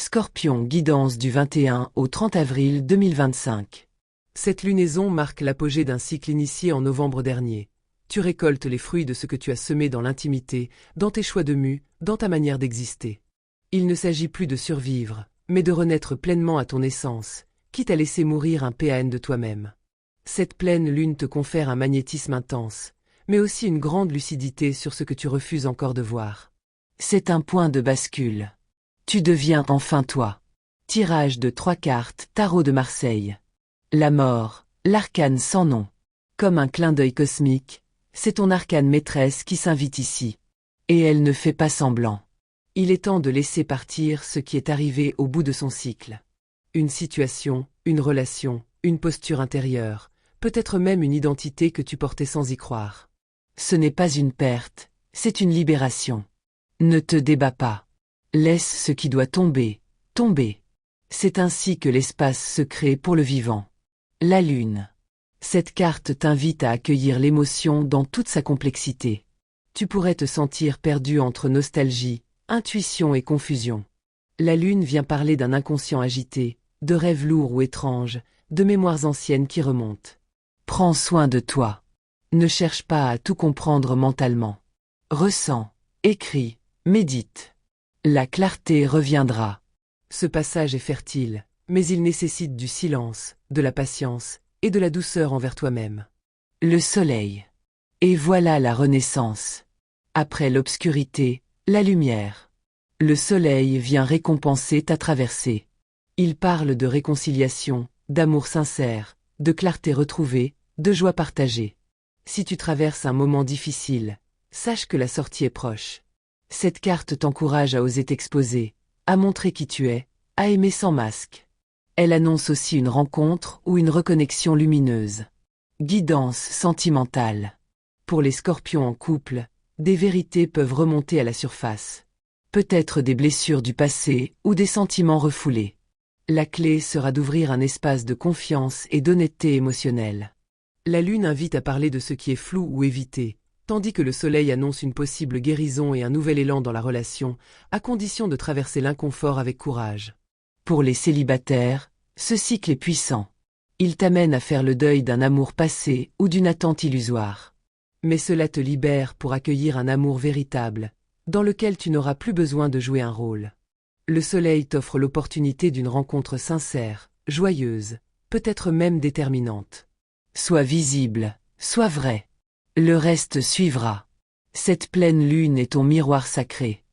Scorpion, guidance du 21 au 30 avril 2025. Cette lunaison marque l'apogée d'un cycle initié en novembre dernier. Tu récoltes les fruits de ce que tu as semé dans l'intimité, dans tes choix de mue, dans ta manière d'exister. Il ne s'agit plus de survivre, mais de renaître pleinement à ton essence, quitte à laisser mourir un PAN de toi-même. Cette pleine lune te confère un magnétisme intense, mais aussi une grande lucidité sur ce que tu refuses encore de voir. C'est un point de bascule. Tu deviens enfin toi. Tirage de 3 cartes, tarot de Marseille. La mort, l'arcane sans nom. Comme un clin d'œil cosmique, c'est ton arcane maîtresse qui s'invite ici. Et elle ne fait pas semblant. Il est temps de laisser partir ce qui est arrivé au bout de son cycle. Une situation, une relation, une posture intérieure, peut-être même une identité que tu portais sans y croire. Ce n'est pas une perte, c'est une libération. Ne te débats pas. Laisse ce qui doit tomber, tomber. C'est ainsi que l'espace se crée pour le vivant. La lune. Cette carte t'invite à accueillir l'émotion dans toute sa complexité. Tu pourrais te sentir perdu entre nostalgie, intuition et confusion. La lune vient parler d'un inconscient agité, de rêves lourds ou étranges, de mémoires anciennes qui remontent. Prends soin de toi. Ne cherche pas à tout comprendre mentalement. Ressens, écris, médite. La clarté reviendra. Ce passage est fertile, mais il nécessite du silence, de la patience et de la douceur envers toi-même. Le soleil. Et voilà la renaissance. Après l'obscurité, la lumière. Le soleil vient récompenser ta traversée. Il parle de réconciliation, d'amour sincère, de clarté retrouvée, de joie partagée. Si tu traverses un moment difficile, sache que la sortie est proche. Cette carte t'encourage à oser t'exposer, à montrer qui tu es, à aimer sans masque. Elle annonce aussi une rencontre ou une reconnexion lumineuse. Guidance sentimentale. Pour les scorpions en couple, des vérités peuvent remonter à la surface. Peut-être des blessures du passé ou des sentiments refoulés. La clé sera d'ouvrir un espace de confiance et d'honnêteté émotionnelle. La lune invite à parler de ce qui est flou ou évité, tandis que le soleil annonce une possible guérison et un nouvel élan dans la relation, à condition de traverser l'inconfort avec courage. Pour les célibataires, ce cycle est puissant. Il t'amène à faire le deuil d'un amour passé ou d'une attente illusoire. Mais cela te libère pour accueillir un amour véritable, dans lequel tu n'auras plus besoin de jouer un rôle. Le soleil t'offre l'opportunité d'une rencontre sincère, joyeuse, peut-être même déterminante. Sois visible, sois vrai. Le reste suivra. Cette pleine lune est ton miroir sacré.